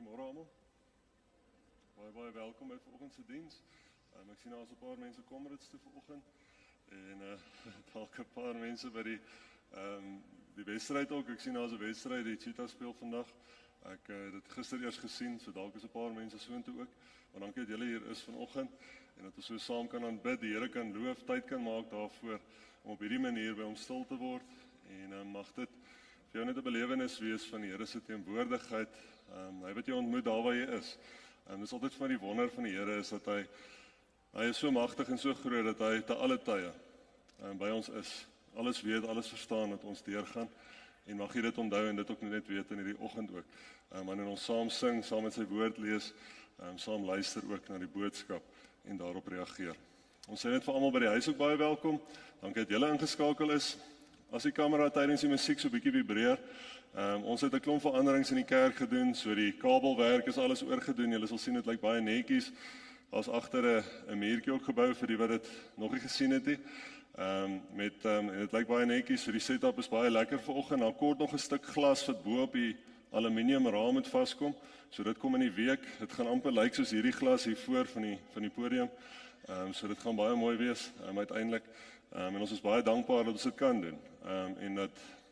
Goeiemôre almal. Baie welkom by vanoggend se diens. Ek sien daar is 'n paar mense Comrades toe vanoggend en dalk 'n paar mense by die wedstryd ook. Ek sien daar's 'n wedstryd, die Cheetahs speel vandag. Ek het dit gister eers gesien, so dalk is 'n paar mense soontoe ook. Maar dankie dat julle hier is vanoggend en dat ons so saam kan aanbid, die Here kan loof, tyd kan maak daarvoor om op hierdie manier by hom stil te word en mag dit vir jou net 'n belewenis wees van die Here se teenwoordigheid. Hy wat jy ontmoet daar waar jy is. Dit is altyd van die wonder van die Here is dat hy is so magtig en so groot dat hy te alle tye by ons is. Alles weet, alles verstaan wat ons deurgaan. En mag jy dit onthou en dit ook net weet in hierdie oggend ook. Wanneer ons saam sing, saam met sy woord lees, saam luister ook na die boodskap en daarop reageer. Ons sê net vir almal by die huis ook baie welkom. Dankie dat julle ingeskakel is. As die kamera tydens die musiek so 'n bietjie vibreer. Ons het 'n klomp veranderings in die kerk gedoen, so die kabelwerk is alles oorgedoen. Julle sal sien dit lyk baie netjies. Daar's agter 'n muurtjie ook gebou vir die wat dit nog nie gesien het nie. En dit lyk baie netjies, so die setup is baie lekker vanoggend. Daar kort nog 'n stuk glas wat bo op die aluminium raam moet vaskom. So dit kom in die week. Dit gaan amper lyk soos hierdie glas hier voor van die podium. So dit gaan baie mooi wees uiteindelik. En ons is baie dankbaar dat ons dit kan doen. En dat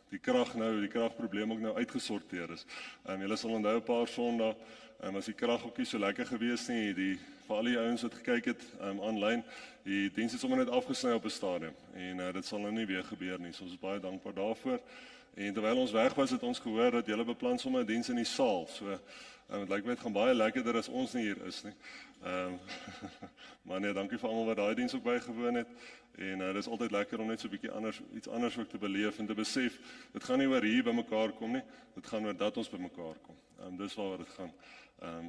die kragprobleem ook nou uitgesorteer is. Julle sal onthou 'n paar Sondae, as die krag ook nie so lekker gewees nie, vir al die ouens wat gekyk het aanlyn, die diens het sommer net afgesny op 'n stadium. En dit sal nou nie weer gebeur nie. So ons is baie dankbaar daarvoor. En terwyl ons weg was, het ons gehoor dat julle beplan sommer 'n diens in die saal. So dit lyk my dit gaan baie lekkerder as ons nie hier is nie. Maar nee, dankie vir almal wat daai diens ook bygewoon het. En dit is altyd lekker om net so 'n bietjie iets anders ook te beleef en te besef. Dit gaan nie oor hier by mekaar kom nie. Dit gaan oor dat ons by mekaar kom. Dis waaroor dit gaan.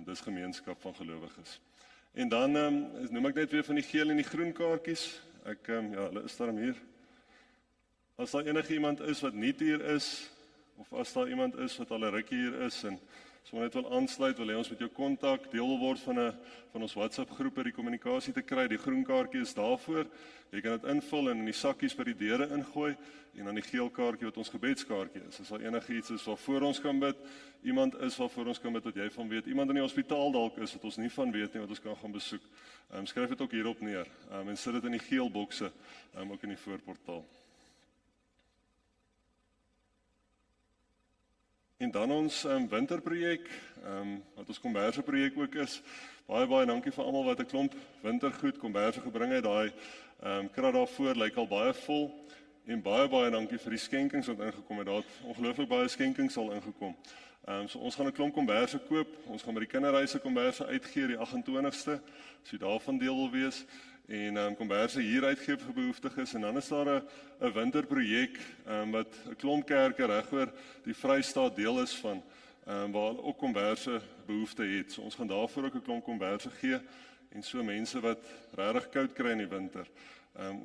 Dis gemeenskap van gelowiges. En dan noem ek net weer van die geel en die groen kaartjies. Hulle is daar hier. As daar enige iemand is wat nie hier is, of as daar iemand is wat al 'n rukkie hier is en sommer net wil aansluit, wil hy ons met jou kontak, deel wil word van ons WhatsApp groepe, die kommunikasie te kry. Die groen kaartjie is daarvoor. Jy kan dit invul en in die sakkies by die deure ingooi en dan die geel kaartjie wat ons gebedskaartjie is. As daar enigiets is waarvoor ons kan bid, iemand is waarvoor ons kan bid wat jy van weet, iemand in die hospitaal dalk is wat ons nie van weet nie wat ons kan gaan besoek. Skryf dit ook hierop neer en sit dit in die geel bokse ook in die voorportaal. En dan ons winterprojek, wat ons komberse projek ook is. Baie dankie vir almal wat 'n klomp wintergoed komberse gebring het. Daai krat daarvoor lyk al baie vol. En baie dankie vir die skenkings wat ingekom het. Daar het ongelooflik baie skenkings al ingekom. So ons gaan 'n klomp komberse koop. Ons gaan by die kinderhuise komberse uitgee die 28ste, as jy daarvan deel wil wees. En komberse hier uitgee vir behoeftiges. En dan is daar 'n winterprojek wat 'n klomp kerke regoor die Vrystaat deel is van, waar hulle ook komberse behoefte het. So ons gaan daarvoor ook 'n klomp komberse gee en so mense wat regtig koud kry in die winter,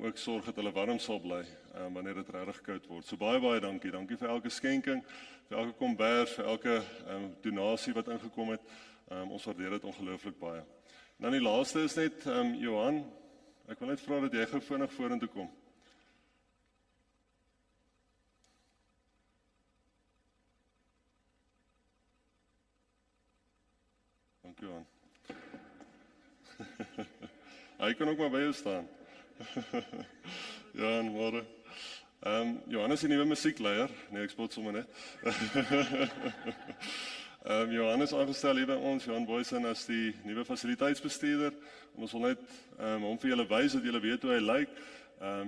ook sorg dat hulle warm sal bly wanneer dit regtig koud word. So baie dankie. Dankie vir elke skenking, vir elke kombers, vir elke donasie wat ingekom het. Ons waardeer dit ongelooflik baie. En dan die laaste is net Johan. Ek wil net vra dat jy gou vinnig vorentoe kom. Dankie Johan. Hy kan ook maar by jou staan. Johan, môre. Johan is die nuwe musiekleier. Nee, ek spot sommer net. Johan is aangestel hier by ons, Johan Boysen, as die nuwe fasiliteitsbestuurder. En ons wil net hom vir julle wys dat julle weet hoe hy lyk.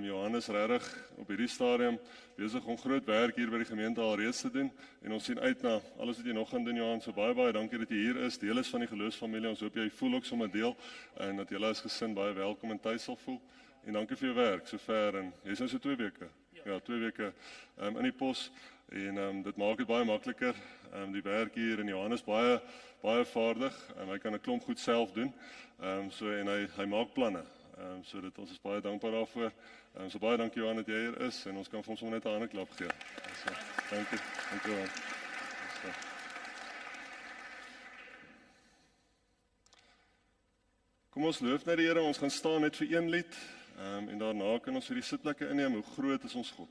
Johan is regtig op hierdie stadium besig om groot werk hier by die gemeente alreeds te doen. En ons sien uit na alles wat jy nog gaan doen, Johan. So baie dankie dat jy hier is. Deel is van die geloofsfamilie. Ons hoop jy voel ook sommer deel en dat julle as gesin baie welkom en tuis sal voel. En dankie vir jou werk sover. En jy's nou so 2 weke. Ja, 2 weke in die pos. En dit maak dit baie makliker. Die werk hier en Johan is baie vaardig. Hy kan 'n klomp goed self doen. En hy maak planne. So ons is baie dankbaar daarvoor. So baie dankie Johan dat jy hier is en ons kan vir hom sommer net 'n hande klap gee. So, dankie Johan. So. Kom ons loof net die Here. Ons gaan staan net vir een lied. En daarna kan ons vir die sitplekke inneem. Hoe groot is ons God?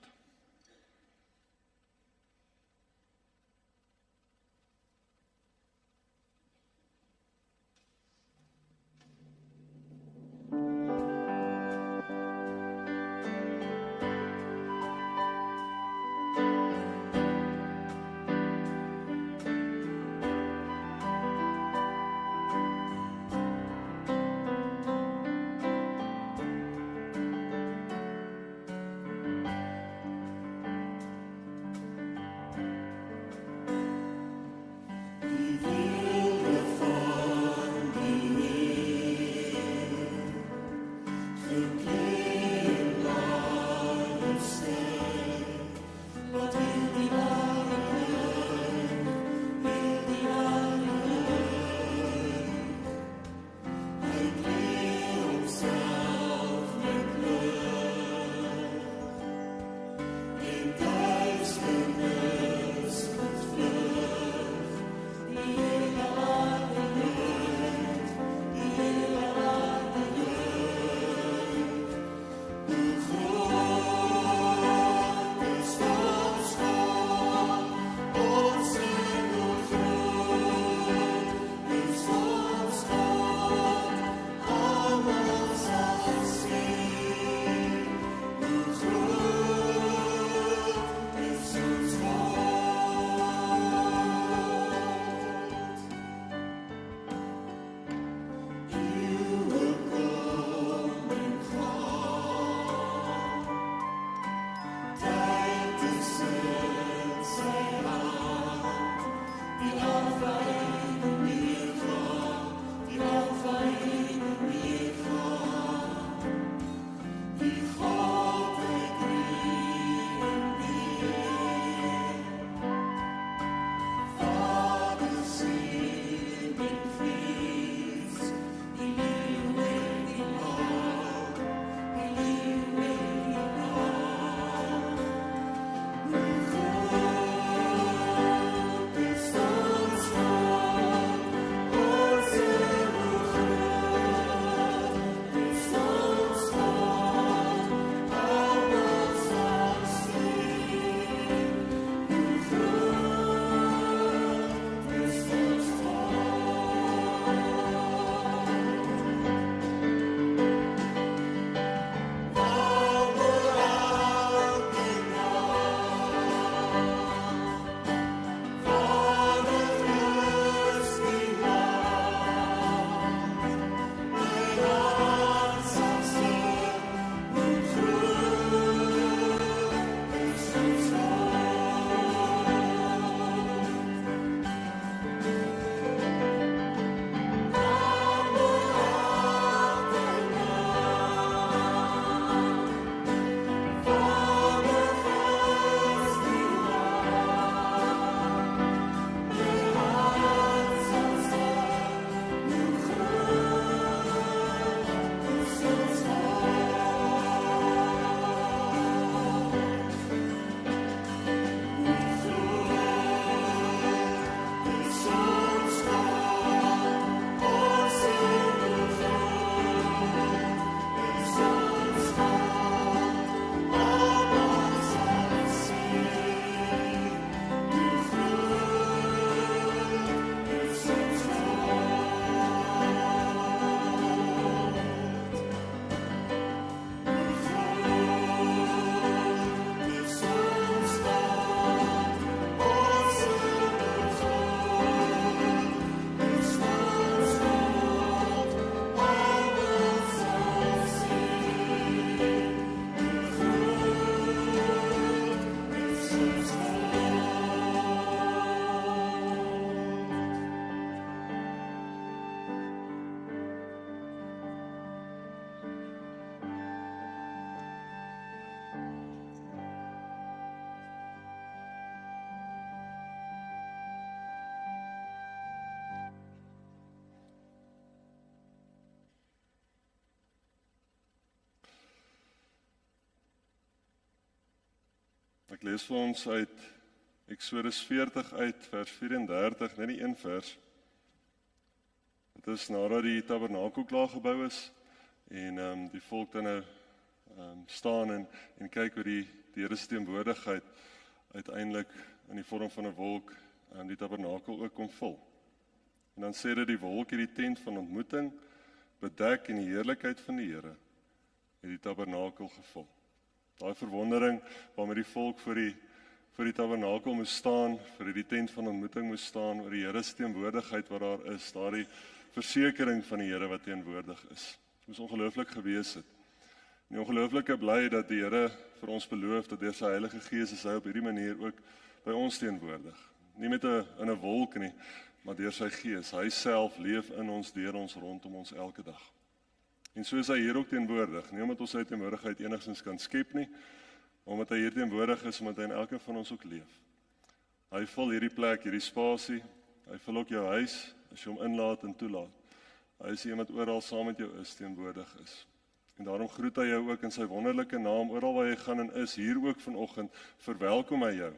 Ek lees vir ons uit Eksodus 40 uit vers 34, net die een vers. Dit is nadat die tabernakel klaar gebou is en die volk dan nou staan en kyk hoe die Here se teenwoordigheid uiteindelik in die vorm van 'n wolk die tabernakel ook kom vul. En dan sê dit die wolk het die tent van ontmoeting bedek en die heerlikheid van die Here het die tabernakel gevul. Daai verwondering waarmee die volk voor die tabernakel moes staan, vir die tent van ontmoeting moes staan, oor die Here se teenwoordigheid wat daar is, daardie versekering van die Here wat teenwoordig is. Dit moes ongelooflik gewees het. En die ongelooflike bly dat die Here vir ons beloof dat deur sy Heilige Gees is hy op hierdie manier ook by ons teenwoordig. Nie met in 'n wolk nie, maar deur sy Gees. Hy self leef in ons, deur ons, rondom ons elke dag. En so is hy hier ook teenwoordig, nie omdat ons sy teenwoordigheid enigstens kan skep nie, omdat hy hier teenwoordig is, omdat hy in elke van ons ook leef. Hy vul hierdie plek, hierdie spasie, hy vul ook jou huis, as jy hom inlaat en toelaat. Hy is iemand oral saam met jou is, teenwoordig is. En daarom groet hy jou ook in sy wonderlike naam, oral waar jy gaan en is, hier ook vanoggend, verwelkom hy jou,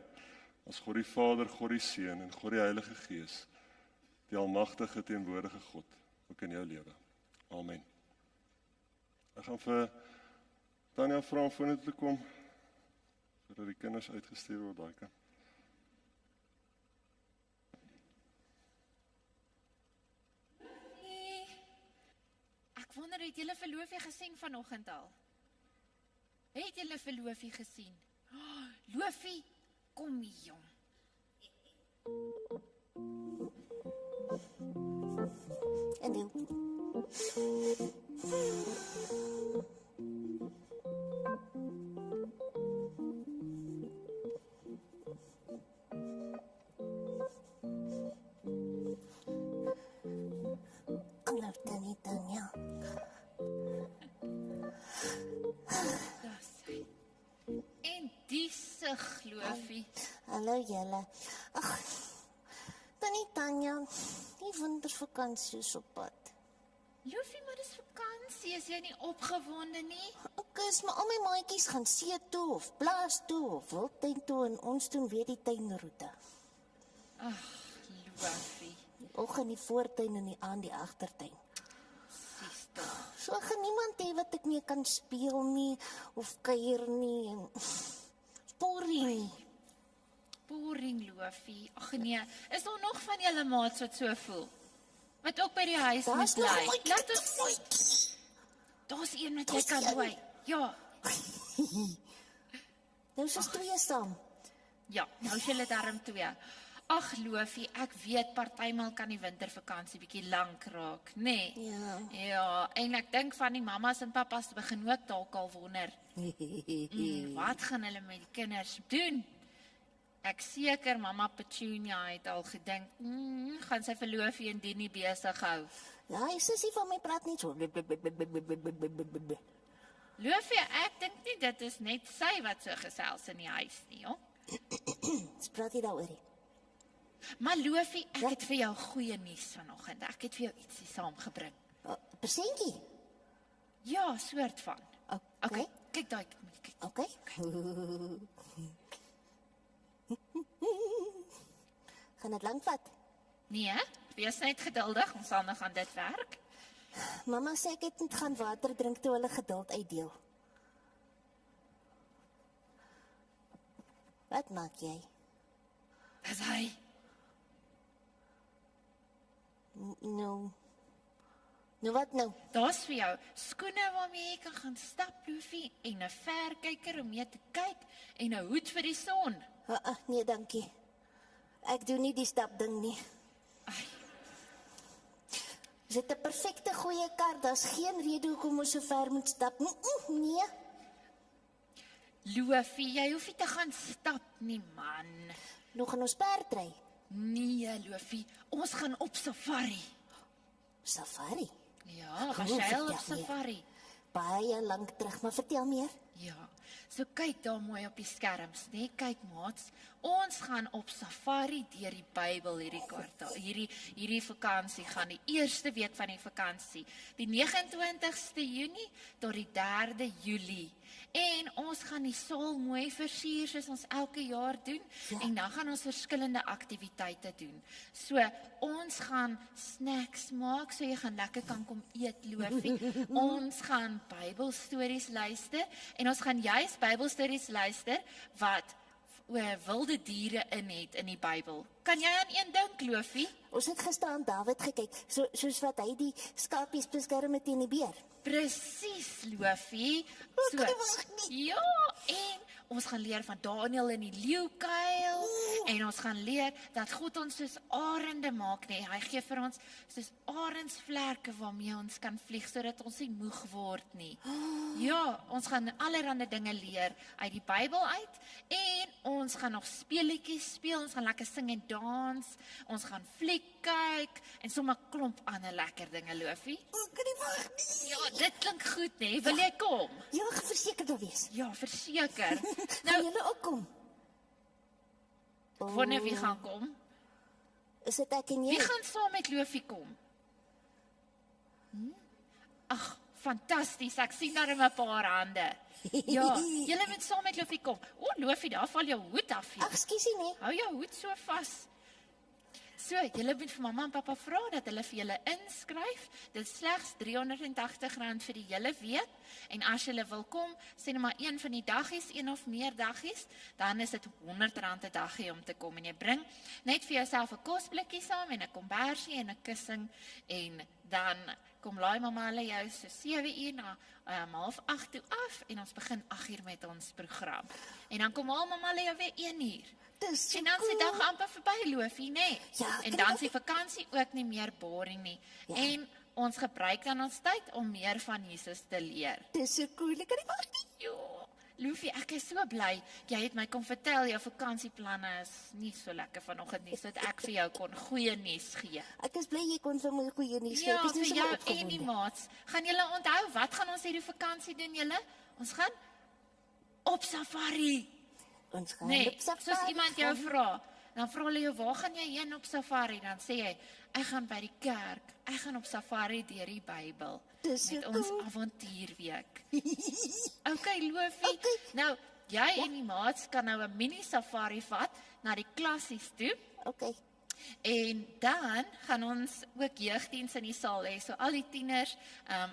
as God die Vader, God die Seun en God die Heilige Gees, die almagtige teenwoordige God, ook in jou lewe. Amen. Ek gaan vir Tanya vra om vorentoe te kom, sodat die kinders uitgestuur word daai kant. Ek wonder, het julle verloofie gesien vanoggend al? Het julle verloofie gesien? Oh, Loofie, kom hier, jong. En dan hallo Tanya. Daar sy. En die sig, Loofie. Hallo julle. Ag, Tanya, die wintervakansie is op pad. Loofie, maar dis vakansie, is jy nie opgewonde nie? Ek is maar al my maatjies gaan see toe of plaas toe of wildtuin toe en ons doen weer die tuinroete. Ag, Loofie, Die oggend die voortuin en die aand die agtertuin. sies tog. So gaan niemand hê wat ek mee kan speel nie of kuier nie en boring. Boring, Loofie. Ag nee, is daar nog van julle maats wat so voel? Wat ook by die huis moet Daar's nog bly? ooit Laat ons... Daar's een wat jy Daar's kan een. nooi. Ja, Nou is ons twee saam. ja, nou is julle darm 2. Ag, Loofie, ek weet partymal kan die wintervakansie bietjie lank raak, nê? Nee. Ja. Ja, en ek dink van die mammas en pappas begin ook dalk al wonder, wat gaan hulle met die kinders doen? Ek seker mamma Petunia het al gedink, gaan sy verloofie en Dini besig hou. Ja, hy sussie van my praat net so. Loofie, ek dink nie dit is net sy wat so gesels in die huis nie, hoor. Spraak jy daaroor? Maar Loofie, ek het vir jou goeie nuus vanoggend. Ek het vir jou ietsie saamgebring. Persentjie. Ja, soort van. Okay. Kyk daai, kyk. Okay. Gaan dit lank vat? Nee, wees net geduldig, ons sal nog aan dit werk. Mamma sê ek het net gaan water drink toe hulle geduld uitdeel. Wat maak jy? Dis hy. Nou wat nou? Daar's vir jou skoene waarmee jy kan gaan stap, Loofie, en 'n verkyker om mee te kyk en 'n hoed vir die son. Nee, dankie. Ek doen nie die stapding nie. Ai, Is dit 'n perfekte goeie kar? Daar's geen rede hoekom ons so ver moet stap nie. Nee. Loofie, jy hoef nie te gaan stap nie, man. Nou gaan ons perdry. Nee, Loofie, ons gaan op safari. Safari. Ja, Hoe Michelle op vertel jy? safari. Baie lank terug, maar vertel meer. Ja, so kyk daar mooi op die skerms, nee, kyk maats, ons gaan op safari deur die Bybel hierdie kwartaal, hierdie vakansie gaan, die eerste week van die vakansie, die 29ste Junie tot die 3de Julie. En ons gaan die saal mooi versier soos ons elke jaar doen, en dan gaan ons verskillende aktiwiteite doen. So, ons gaan snacks maak, so jy gaan lekker kan kom eet, Loofie. Ons gaan Bybelstories luister, en ons gaan juist Bybelstories luister, wat wilde diere in het in die Bybel. Kan jy aan een dink, Loofie? Ons het gister aan Dawid gekyk, soos wat hy die skapies beskerm het teen die beer. Presies, Loofie. Ek kan nie wag nie. Ja, en ons gaan leer van Daniel in die leeukuil, en ons gaan leer dat God ons soos arende maak, nee, hy gee vir ons soos arendsvlerke waarmee ons kan vlieg, sodat ons nie moeg word nie. Ja, ons gaan allerhande dinge leer uit die Bybel uit, en ons gaan nog speletjies speel, ons gaan lekker sing en dans, ons gaan fliek kyk, en sommer klomp ander lekker dinge, Loofie. Ek kan nie wag nie. Ja, dit klink goed, nee, wil jy kom? Ja, verseker daar wees. Ja, verseker. Gaan julle ook kom? Wanneer wie gaan kom? Is dit ek en jy? Wie gaan saam met Loofie kom? Ag, fantasties, ek sien daar 'n paar hande. Ja, julle moet saam met Loofie kom. O, Loofie, daar val jou hoed af. Ag, skiesie nee. Hou jou hoed so vas. So, julle moet vir mamma en pappa vra dat hulle vir julle inskryf. Dit is slegs R380 vir die hele week. En as julle wil kom, sê net maar een van die daggies, een of meer daggies, dan is dit R100 'n daggie om te kom. En jy bring net vir jouself 'n kosblikkie saam en 'n kombersie en 'n kussing, en dan kom laai mamma hulle jou so 7 uur na 7:30 toe af, en ons begin 8 uur met ons program. En dan kom haal mamma hulle jou weer 1 uur. Dis so En dan is die cool. dag amper verby, Loofie, nê? Ja, En dan is die vakansie ook nie meer boring nie. Ja. En ons gebruik dan ons tyd om meer van Jesus te leer. Dis so cool, ek kan nie wag nie. Ja, Loofie, ek is so bly. Jy het my kom vertel, jou vakansieplanne is nie so lekker vanoggend nie, sodat ek vir jou kon goeie nuus gee. Ek is bly jy kon vir my goeie nuus gee. Ja, Ek is nie vir so jou opgewonde. en die maats. Gaan julle onthou, wat gaan ons hierdie vakansie doen, julle? Ons gaan op safari. Ons gaan Nee, op safari soos iemand jou gaan. vra, dan vra hulle jou, waar gaan jy heen op safari? Dan sê jy, ek gaan by die kerk, ek gaan op safari deur die Bybel, Dis so met ons cool. avontuurweek. Okay, Loofie, Okay. nou, jy en die maats kan nou 'n mini safari vat, na die klassies toe, Okay. en dan gaan ons ook jeugdiens in die saal hê, so al die tieners,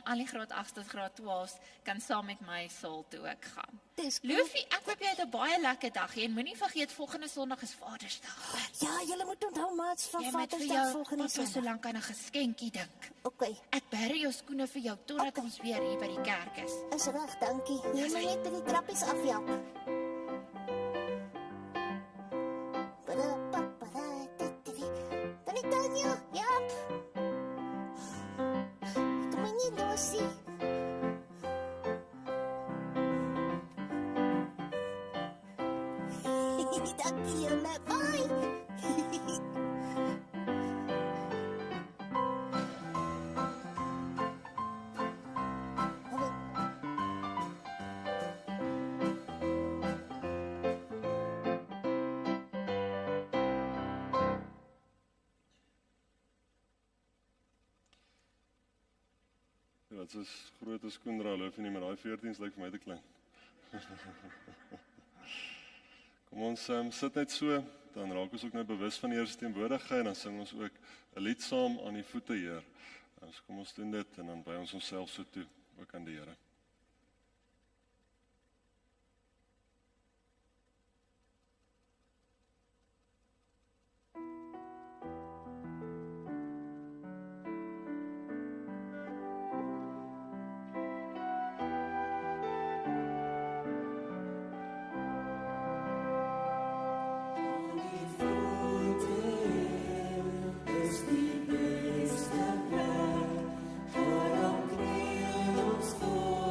al die graad 8 tot graad 12 kan saam met my saal toe ook gaan. Dis cool. Loofie, ek hoop jy het 'n baie lekker dag hê, en moenie vergeet, volgende Sondag is Vadersdag. Ja, julle moet onthou maats van Jy moet vir Vadersdag jou volgende pappa so Sondag. lank aan 'n geskenkie dink. Okay. Ek bære jou skoene vir jou totdat ons weer hier by die kerk is. Is reg, dankie. Jy moet net by die trappies afhelp. Tannie Tanya, ja. Kom maar nie losie. Dankie julle. Bye. Ja, dit is groot as Koendra, Loofie nie, maar daai 14's lyk vir my te klein. Kom ons sit net so, dan raak ons ook nou bewus van die Here se teenwoordigheid, en dan sing ons ook 'n lied saam aan die voete, Heer. So kom ons doen dit, en dan by ons onsself so toe, ook aan die Here. Voor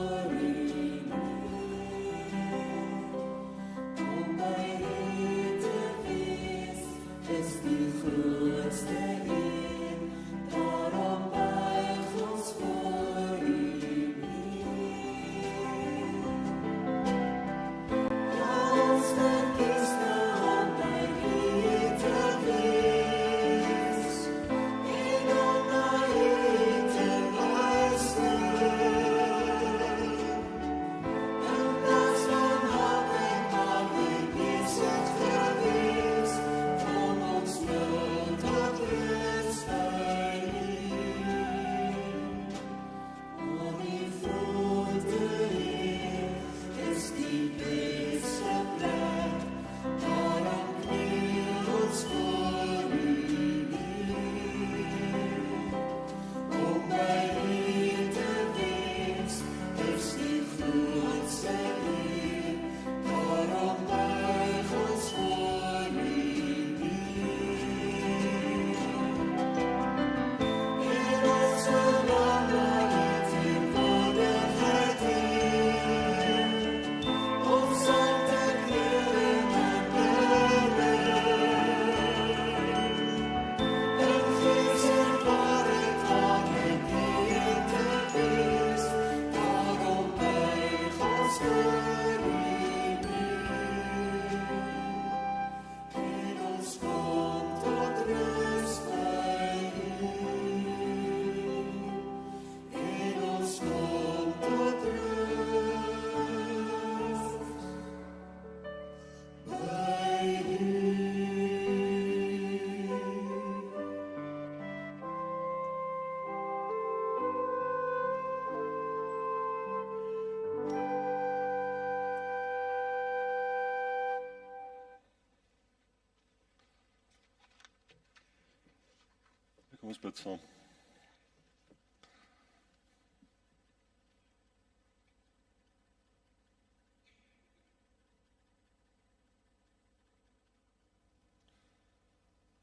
Kom ons bid saam.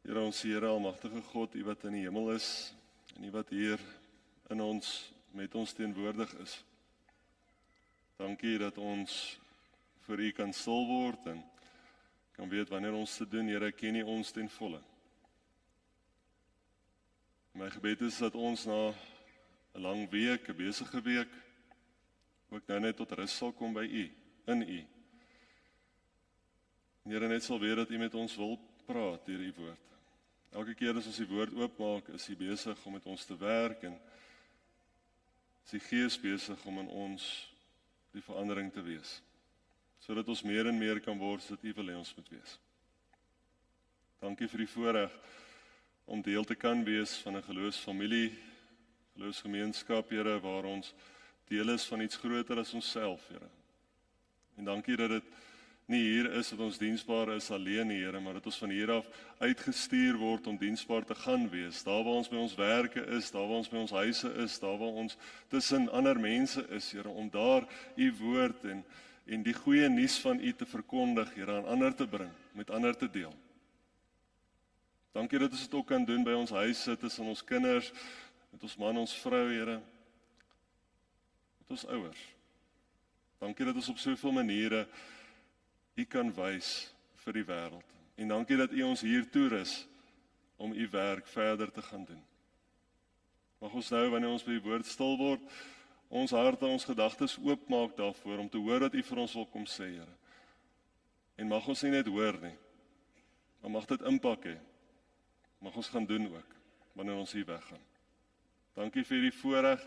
Here, ons Here, almagtige God, U wat in die hemel is, en U wat hier in ons, met ons teenwoordig is. Dankie dat ons vir U kan stil word en kan weet wanneer ons te doen, Here, ken U ons ten volle. My gebed is dat ons na 'n lang week, 'n besige week, ook nou net tot rus sal kom by U, in U. En Here, net sal weet dat U met ons wil praat deur U woord. Elke keer as ons die woord oopmaak, is U besig om met ons te werk en is die Gees besig om in ons die verandering te wees, sodat ons meer en meer kan word sodat U wil hê ons moet wees. Dankie vir die voorreg om deel te kan wees van 'n geloofsfamilie, geloofsgemeenskap, Here, waar ons deel is van iets groter as onsself, Here. En dankie dat dit nie hier is dat ons diensbaar is alleen, Here, maar dat ons van hier af uitgestuur word om diensbaar te gaan wees. Daar waar ons by ons werke is, daar waar ons by ons huise is, daar waar ons tussen ander mense is, Here, om daar U woord en die goeie nuus van U te verkondig, Here, aan ander te bring, met ander te deel. Dankie dat ons dit ook kan doen by ons huise, tussen ons kinders, met ons man, ons vrou, Here, met ons ouers. Dankie dat ons op soveel maniere U kan wys vir die wêreld. En dankie dat U ons hier toerus om U werk verder te gaan doen. Mag ons nou, wanneer ons by die woord stil word, ons harte en ons gedagtes oopmaak daarvoor, om te hoor wat U vir ons wil kom sê, Here. En mag ons nie net hoor nie, maar mag dit impak hê. Mag ons gaan doen ook, wanneer ons hier weggaan. Dankie vir die voorreg,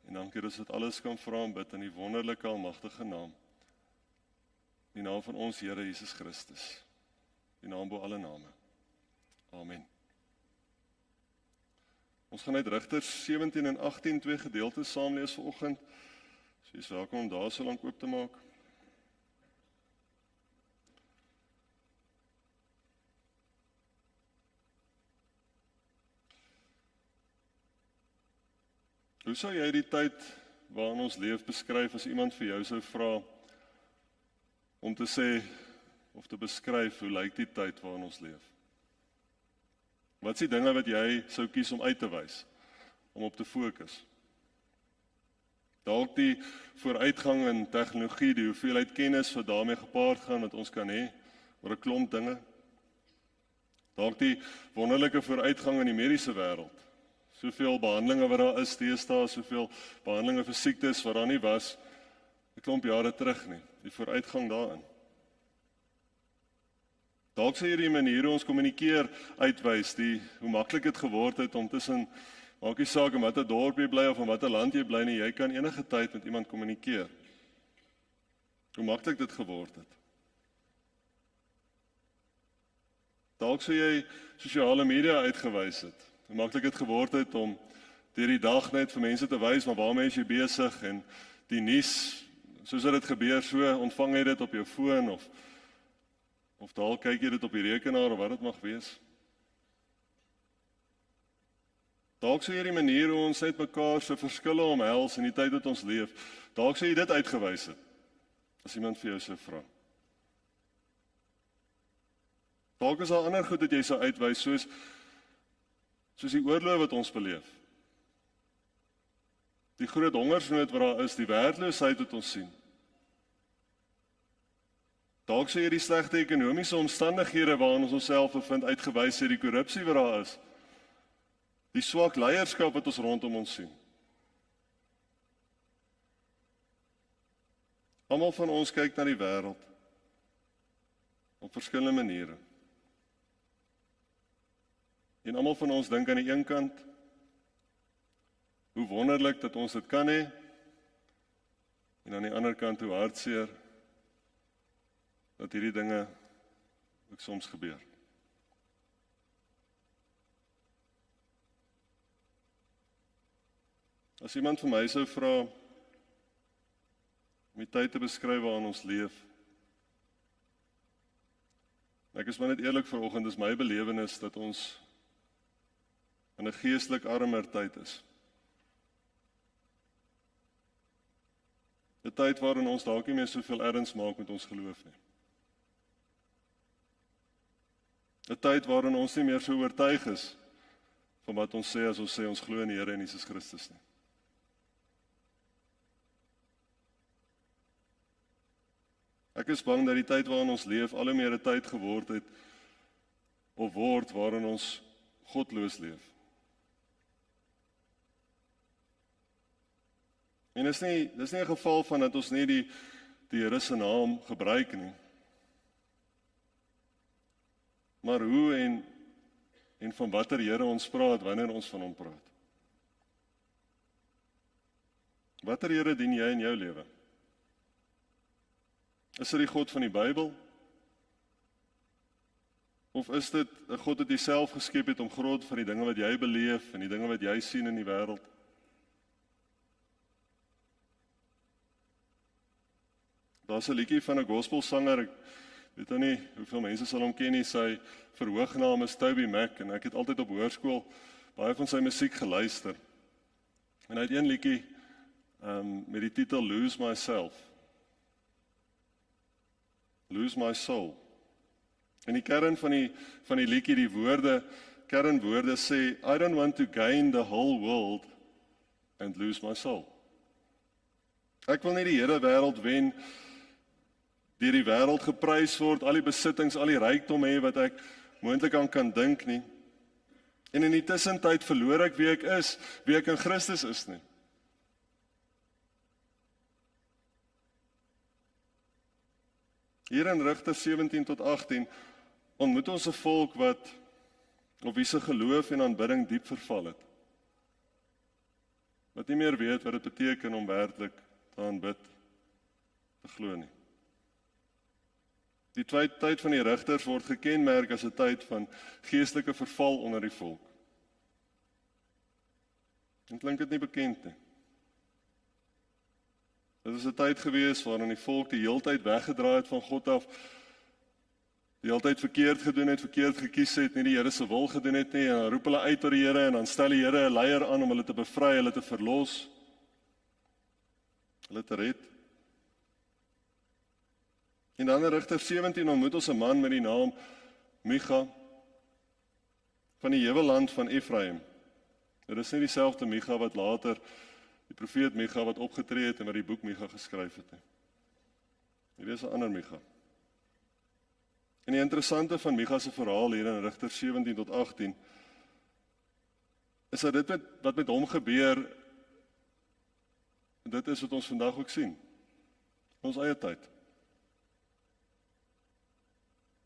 en dankie dat ons dit alles kan vra en bid in die wonderlike, almagtige naam. Die naam van ons Here Jesus Christus, die naam bo alle name. Amen. Ons gaan uit Rigters 17 en 18 twee gedeeltes saam lees vanoggend. So jy is welkom om daar so lank oop te maak. Hoe sou jy die tyd waarin ons leef beskryf as iemand vir jou sou vra om te sê of te beskryf hoe lyk die tyd waarin ons leef? Wat is die dinge wat jy sou kies om uit te wys, om op te fokus? Dalk die vooruitgang in tegnologie, die hoeveelheid kennis wat daarmee gepaard gaan wat ons kan hê oor 'n klomp dinge. Dalk die wonderlike vooruitgang in die mediese wêreld. Soveel behandelinge wat daar is deesdae, soveel behandelinge vir siektes wat daar nie was 'n klomp jare terug nie. Die vooruitgang daarin. Dalk sê hierdie manier hoe ons kommunikeer uitwys, hoe maklik dit geword het om tussen, maak nie saak in watter dorp jy bly of in watter land jy bly nie, jy kan enige tyd met iemand kommunikeer. Hoe maklik dit geword het. Dalk sê jy sosiale media uitgewys het. Hoe maklik dit geword het om deur die dag net vir mense te wys maar waarmee is jy besig en die nuus, soos dit gebeur, so ontvang jy dit op jou foon of dalk kyk jy dit op die rekenaar of wat dit mag wees. Dalk sê jy die manier hoe ons net mekaar se verskille omhels in die tyd wat ons leef. Dalk sê jy dit uitgewys het as iemand vir jou sou vra. Dalk is daar ander goed wat jy sou uitwys soos die oorlog wat ons beleef. Die groot hongersnood wat daar is, die werkloosheid wat ons sien. Dalk sê jy die slegte ekonomiese omstandighede waarin ons onsself bevind uitgewys het, die korrupsie wat daar is. Die swak leierskap wat ons rondom ons sien. Almal van ons kyk na die wêreld op verskillende maniere. En almal van ons dink aan die een kant hoe wonderlik dat ons dit kan hê, en aan die ander kant hoe hartseer dat hierdie dinge ook soms gebeur. As iemand vir my sou vra om die tyd te beskryf waarin ons leef, ek is maar net eerlik vanoggend, is my belewenis dat ons en 'n geestelik armer tyd is. 'n Tyd waarin ons dalk nie meer soveel erns maak met ons geloof nie. 'n Tyd waarin ons nie meer so oortuig is van wat ons sê as ons sê ons glo in die Here en Jesus Christus nie. Ek is bang dat die tyd waarin ons leef al hoe meer 'n tyd geword het of word waarin ons godloos leef. En dis nie 'n geval van dat ons nie die Here se naam gebruik nie. Maar hoe en van watter Here ons praat wanneer ons van hom praat. Watter Here dien jy in jou lewe? Is dit die God van die Bybel? Of is dit 'n God wat jy self geskep het om groot van die dinge wat jy beleef en die dinge wat jy sien in die wêreld? Daar's 'n liedjie van 'n gospelsanger, ek weet nou nie hoeveel mense sal hom ken nie, sy verhoognaam is Toby Mac en ek het altyd op hoërskool baie van sy musiek geluister. En hy het een liedjie met die titel Lose Myself. Lose my soul. En die kern van die liedjie, die kernwoorde sê, I don't want to gain the whole world and lose my soul. Ek wil nie die hele wêreld wen, deur die wêreld geprys word, al die besittings, al die rykdom hê wat ek moontlik aan kan dink nie. En in die tussentyd verloor ek wie ek is, wie ek in Christus is nie. Hier in Rigters 17 tot 18 ontmoet ons 'n volk wat op wie se geloof en aanbidding diep verval het. Wat nie meer weet wat dit beteken om werklik te aanbid, te glo nie. Die tyd van die rigters word gekenmerk as 'n tyd van geestelike verval onder die volk. En klink dit nie bekend nie? Dit is 'n tyd gewees waarin die volk die heeltyd weggedraai het van God af, die heeltyd verkeerd gedoen het, verkeerd gekies het, nie die Here se wil gedoen het nie, en dan roep hulle uit tot die Here en dan stel die Here 'n leier aan om hulle te bevry, hulle te verlos, hulle te red. En dan in Rigters 17 ontmoet ons 'n man met die naam Micha van die Heweland van Efraim. Dit is nie dieselfde Micha wat later die profeet Micha wat opgetree het en wat die boek Micha geskryf het. Hier is 'n ander Micha. En die interessante van Micha se verhaal hier in Rigters 17 tot 18 is dat dit wat met hom gebeur, dit is wat ons vandag ook sien. Ons eie tyd.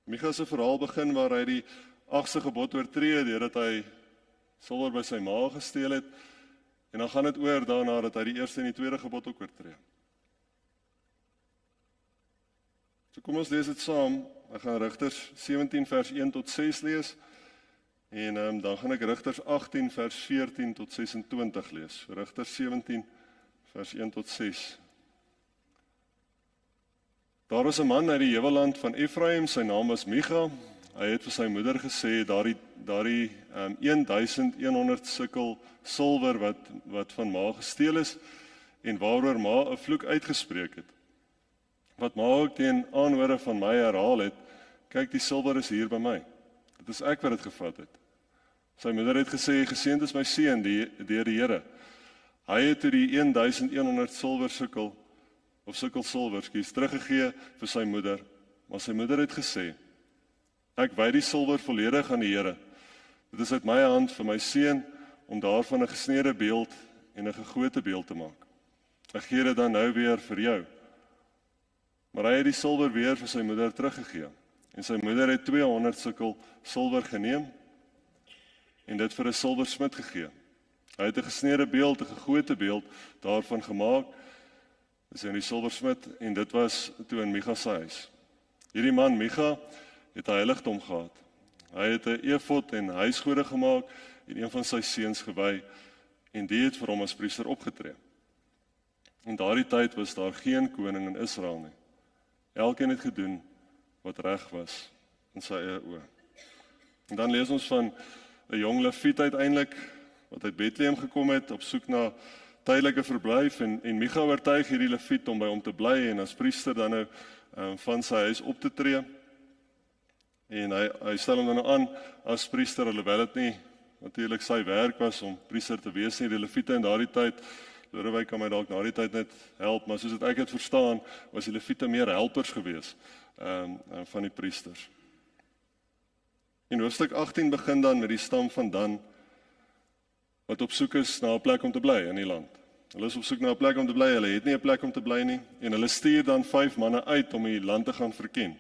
Micha se verhaal begin waar hy die 8ste gebod oortree deurdat hy silwer by sy ma gesteel het, en dan gaan dit oor daarna dat hy die 1ste en die 2de gebod ook oortree. So kom ons lees dit saam. Ek gaan Rigters 17 vers 1 tot 6 lees, en dan gaan ek Rigters 18 vers 14 tot 26 lees. Rigters 17 vers 1 tot 6. Daar was 'n man uit die Heweland van Efraim, sy naam was Micha. Hy het vir sy moeder gesê, daardie 1100 sikkel silwer wat van ma gesteel is, en waaroor ma 'n vloek uitgespreek het. Wat ma ook teen aanhore van my herhaal het, kyk, die silwer is hier by my. Dit is ek wat dit gevat het. Sy moeder het gesê, geseënd is my seun deur die Here. Hy het toe die 1100 sikkel silwer teruggegee vir sy moeder, maar sy moeder het gesê, ek wy die silwer volledig aan die Here. Dit is uit my hand vir my seun om daarvan 'n gesneede beeld en 'n gegote beeld te maak. Ek gee dit dan nou weer vir jou. Maar hy het die silwer weer vir sy moeder teruggegee. En sy moeder het 200 sikkel silwer geneem en dit vir 'n silwersmid gegee. Hy het 'n gesneede beeld, 'n gegote beeld daarvan gemaak. Dis in die silwersmid, en dit was toe in Micha se huis. Hierdie man Micha het 'n heiligdom gehad. Hy het 'n efod en huisgode gemaak en een van sy seuns gewy, en die het vir hom as priester opgetree. In daardie tyd was daar geen koning in Israel nie. Elkeen het gedoen wat reg was in sy eie oë. En dan lees ons van 'n jong leviet uiteindelik wat uit Bethlehem gekom het op soek na tydelike verblyf en Micha oortuig hierdie leviet om by hom te bly en as priester dan nou van sy huis op te tree. En hy stel hom dan aan as priester, alhoewel dit nie natuurlik sy werk was om priester te wees nie. Die leviete in daardie tyd, Lodewijk kan my dalk na die tyd net help, maar soos ek het verstaan, was die leviete meer helpers gewees van die priesters. In hoofstuk 18 begin dan met die stam van Dan, wat op soek is na 'n plek om te bly in die land. Hulle is op soek na 'n plek om te bly, hulle het nie 'n plek om te bly nie, en hulle stuur dan 5 manne uit om die land te gaan verken.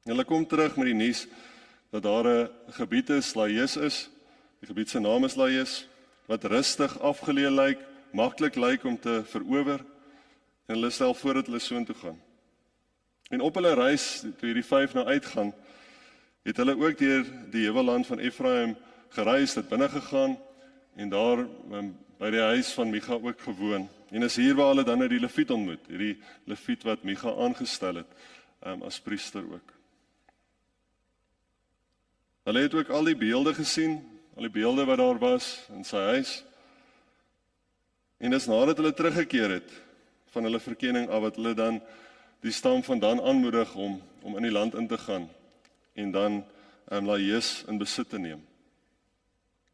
En hulle kom terug met die nuus dat daar 'n gebied is, Laius is, die gebied se naam is Laius, wat rustig afgeleë lyk, maklik lyk om te verower, en hulle stel voor dat hulle soontoe gaan. En op hulle reis, toe hierdie 5 nou uitgaan, het hulle ook deur die heuwelland van Efraim gereis, het binne gegaan, en daar by die huis van Micha ook gewoon. En is hier waar hulle dan nou die leviet ontmoet, hierdie leviet wat Micha aangestel het, as priester ook. Hulle het ook al die beelde gesien, al die beelde wat daar was in sy huis. En dis nadat hulle teruggekeer het van hulle verkenning af, wat hulle dan die stam van Dan aanmoedig om in die land in te gaan en dan Laius in besit te neem.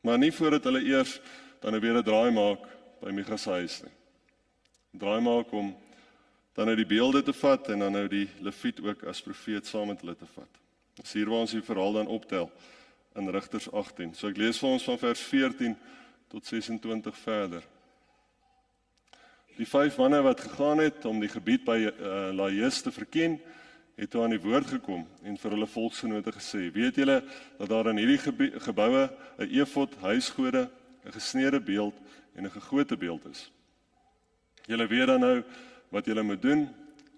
Maar nie voordat hulle eers dan weer 'n draai maak by Micha se huis nie. 'n Draai maak om dan nou die beelde te vat en dan nou die leviet ook as profeet saam met hulle te vat. Dis hier waar ons die verhaal dan optel in Rigters 18. So ek lees vir ons van vers 14 tot 26 verder. Die 5 manne wat gegaan het om die gebied by Laius te verken, het toe aan die woord gekom en vir hulle volksgenote gesê: weet julle dat daar in hierdie geboue 'n efod, huisgode, 'n gesneede beeld en 'n gegote beeld is? Julle weet dan nou wat julle moet doen.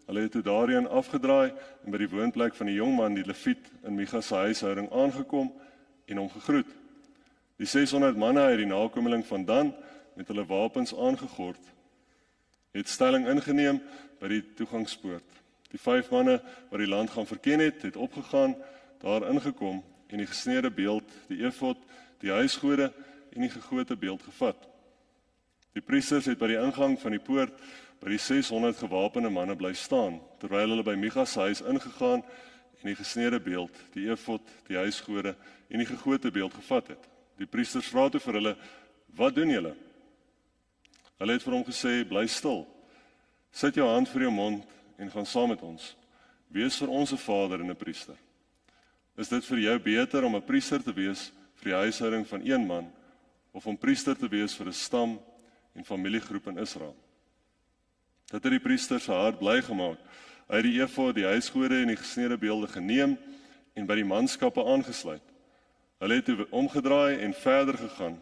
Hulle het toe daarheen afgedraai en by die woonplek van die jongman, die leviet, in Micha se huishouding aangekom en hom gegroet. Die 600 manne uit die nakomeling van Dan, met hulle wapens aangegord, het stelling ingeneem by die toegangspoort. Die 5 manne wat die land gaan verken het opgegaan, daar ingekom en die gesneede beeld, die efod, die huisgode en die gegote beeld gevat. Die priesters het by die ingang van die poort by die 600 gewapende manne bly staan, terwyl hulle by Micha se huis ingegaan en die gesneede beeld, die efod, die huisgode en die gegote beeld gevat het. Die priesters vra toe vir hulle: wat doen julle? Hulle het vir hom gesê: bly stil, sit jou hand voor jou mond en gaan saam met ons. Wees vir ons 'n vader en 'n priester. Is dit vir jou beter om 'n priester te wees vir die huishouding van een man, of om priester te wees vir 'n stam en familiegroep in Israel? Dit het die priester se hart bly gemaak. Hy het die efod, die huisgode en die gesneede beelde geneem en by die manskappe aangesluit. Hulle het toe omgedraai en verder gegaan.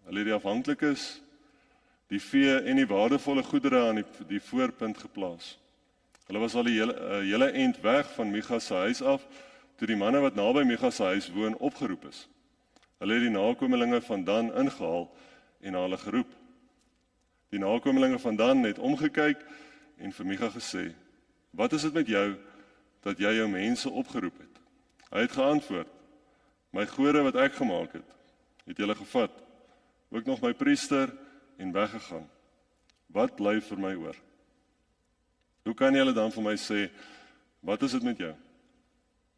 Hulle het die afhanklikes, die vee en die waardevolle goedere aan die voorpunt geplaas. Hulle was al die hele eind weg van Micha se huis af, toe die manne wat naby Micha se huis woon opgeroep is. Hulle het die nakomelinge van Dan ingehaal en hulle geroep. Die nakomelinge van Dan het omgekyk en vir Micha gesê: wat is dit met jou dat jy jou mense opgeroep het? Hy het geantwoord: my gode wat ek gemaak het julle gevat, ook nog my priester, en weggegaan. Wat bly vir my oor? Hoe kan julle dan vir my sê: wat is dit met jou?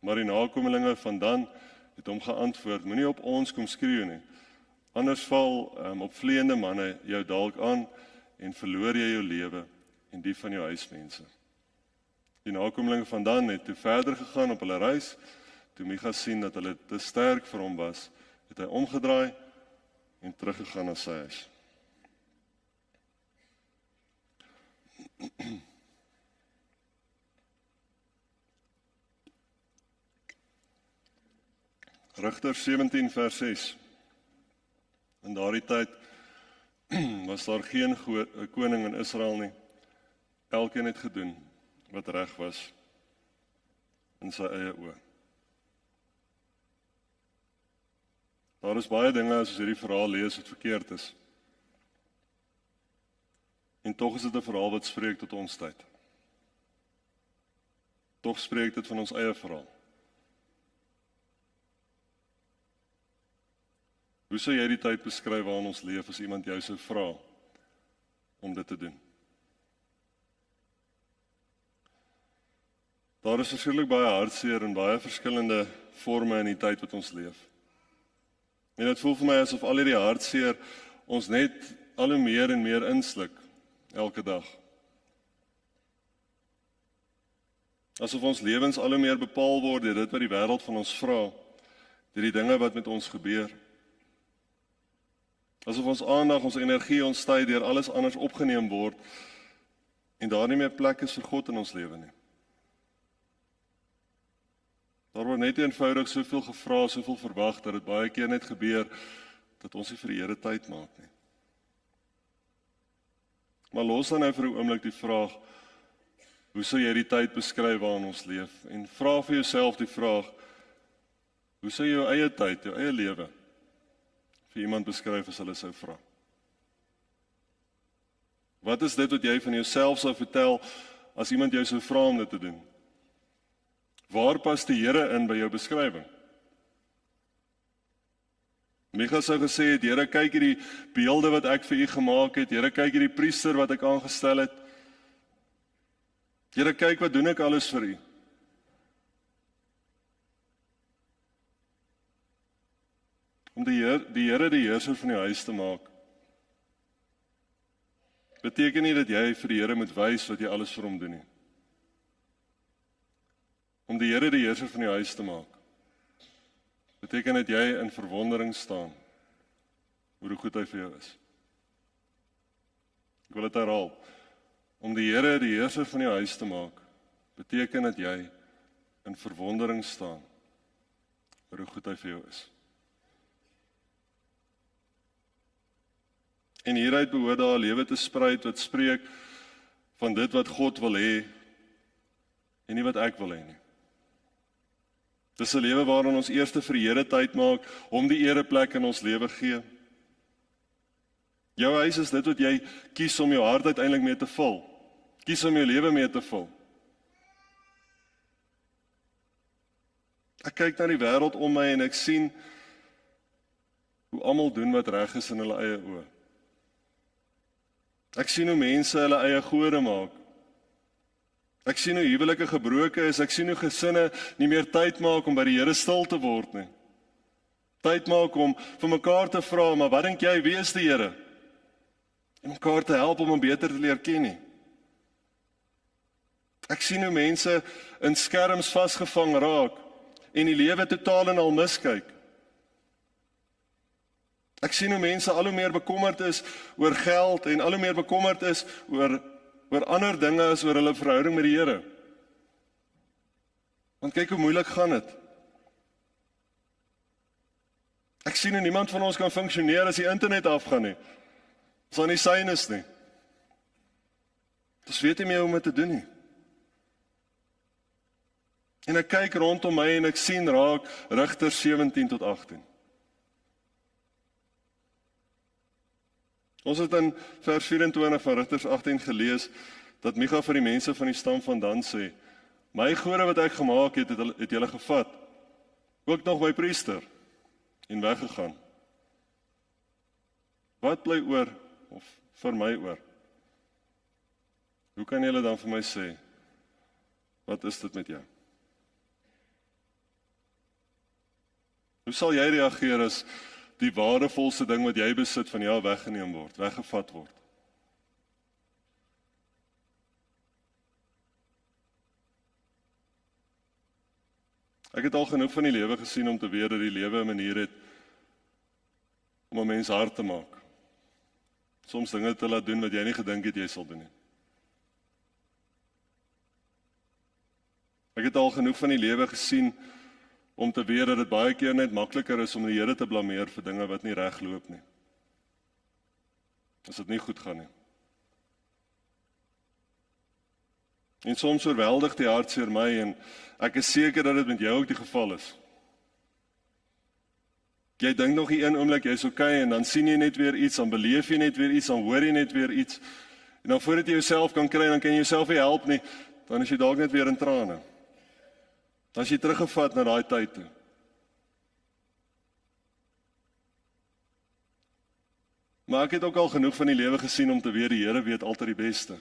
Maar die nakomelinge van Dan het hom geantwoord: moenie op ons kom skreeu nie, anders val opvleende manne jou dalk aan en verloor jy jou lewe en die van jou huismense. Die nakomelinge van Dan het toe verder gegaan op hulle reis. Toe Micha sien dat hulle te sterk vir hom was, het hy omgedraai en teruggegaan na sy huis. Rigters 17 vers 6. In daardie tyd was daar geen koning in Israel nie. Elkeen het gedoen wat reg was in sy eie oë. Daar is baie dinge as ons hierdie verhaal lees wat verkeerd is. En tog is dit 'n verhaal wat spreek tot ons tyd. Tog spreek dit van ons eie verhaal. Hoe sou jy die tyd beskryf waarin ons leef as iemand jou sou vra om dit te doen? Daar is verskriklik baie hartseer en baie verskillende forme in die tyd wat ons leef. En dit voel vir my asof al hierdie hartseer ons net al hoe meer en meer insluk elke dag. Asof ons lewens al hoe meer bepaal word deur dit wat die wêreld van ons vra, deur die dinge wat met ons gebeur. Asof ons aandag, ons energie, ons tyd deur alles anders opgeneem word en daar nie meer plek is vir God in ons lewe nie. Daar word net eenvoudig soveel gevra, soveel verwag, dat dit baie keer net gebeur, dat ons nie vir die Here tyd maak nie. Maar los dan nou vir 'n oomblik die vraag, hoe sou jy die tyd beskryf waarin ons leef? En vra vir jouself die vraag, hoe sou jy jou eie tyd, jou eie lewe, vir iemand beskryf as hulle sou vra? Wat is dit wat jy van jouself sou vertel, as iemand jou sou vra om dit te doen? Waar pas die Here in by jou beskrywing? Micha sou gesê het, Here, kyk hierdie beelde wat ek vir u gemaak het, Here, kyk hierdie priester wat ek aangestel het, Here, kyk wat doen ek alles vir u. Om die Here die heerser van jou huis te maak, beteken nie dat jy vir die Here moet wys wat jy alles vir hom doen nie. Om die Here die heerser van jou huis te maak, beteken dat jy in verwondering staan oor hoe goed hy vir jou is. Ek wil dit herhaal. Om die Here die heerser van jou huis te maak, beteken dat jy in verwondering staan oor hoe goed hy vir jou is. En hieruit behoort daar 'n lewe te spruit wat spreek van dit wat God wil hê en nie wat ek wil hê nie. Dis 'n lewe waarin ons eers vir die Here tyd maak, hom die ereplek in ons lewe gee. Jou huis is dit wat jy kies om jou hart uiteindelik mee te vul. Kies om jou lewe mee te vul. Ek kyk na die wêreld om my en ek sien hoe almal doen wat reg is in hulle eie oë. Ek sien hoe mense hulle eie gode maak. Ek sien hoe huwelike gebroken is, ek sien hoe gesinne nie meer tyd maak om by die Here stil te word nie. Tyd maak om vir mekaar te vra, maar wat dink jy, wie is die Here? En mekaar te help om hom beter te leer ken nie. Ek sien hoe mense in skerms vasgevang raak en die lewe totaal en al miskyk. Ek sien hoe mense al hoe meer bekommerd is oor geld en al hoe meer bekommerd is oor ander dinge as oor hulle verhouding met die Here. Want kyk hoe moeilik gaan dit. Ek sien hoe niemand van ons kan funksioneer as die internet afgaan nie. As daar nie sein is nie. Ons weet nie meer hoe om dit te doen nie. En ek kyk rondom my en ek sien raak Rigters 17 tot 18. Ons het in vers 24 van Rigters 18 gelees, dat Micha vir die mense van die stam van Dan sê, my gode wat ek gemaak het, het julle gevat, ook nog my priester, en weggegaan. Wat bly oor, of vir my oor? Hoe kan julle dan vir my sê, wat is dit met jou? Hoe sal jy reageer as die waardevolste ding wat jy besit van jou weggeneem word, weggevat word? Ek het al genoeg van die lewe gesien om te weet dat die lewe 'n manier het om 'n mens hard te maak. Soms dinge te laat doen wat jy nie gedink het jy sal doen nie. Ek het al genoeg van die lewe gesien om te weet dat dit baie keer net makliker is om die Here te blameer vir dinge wat nie reg loop nie. As dit nie goed gaan nie. En soms oorweldig die hartseer my en ek is seker dat dit met jou ook die geval is. Jy dink nog die een oomblik jy's okay en dan sien jy net weer iets, dan beleef jy net weer iets, dan hoor jy net weer iets. En dan voordat jy jouself kan kry, dan kan jy jouself nie help nie, dan is jy dalk net weer in trane. Dan is jy teruggevat na daai tyd toe. Maar ek het ook al genoeg van die lewe gesien om te weet die Here weet altyd die beste.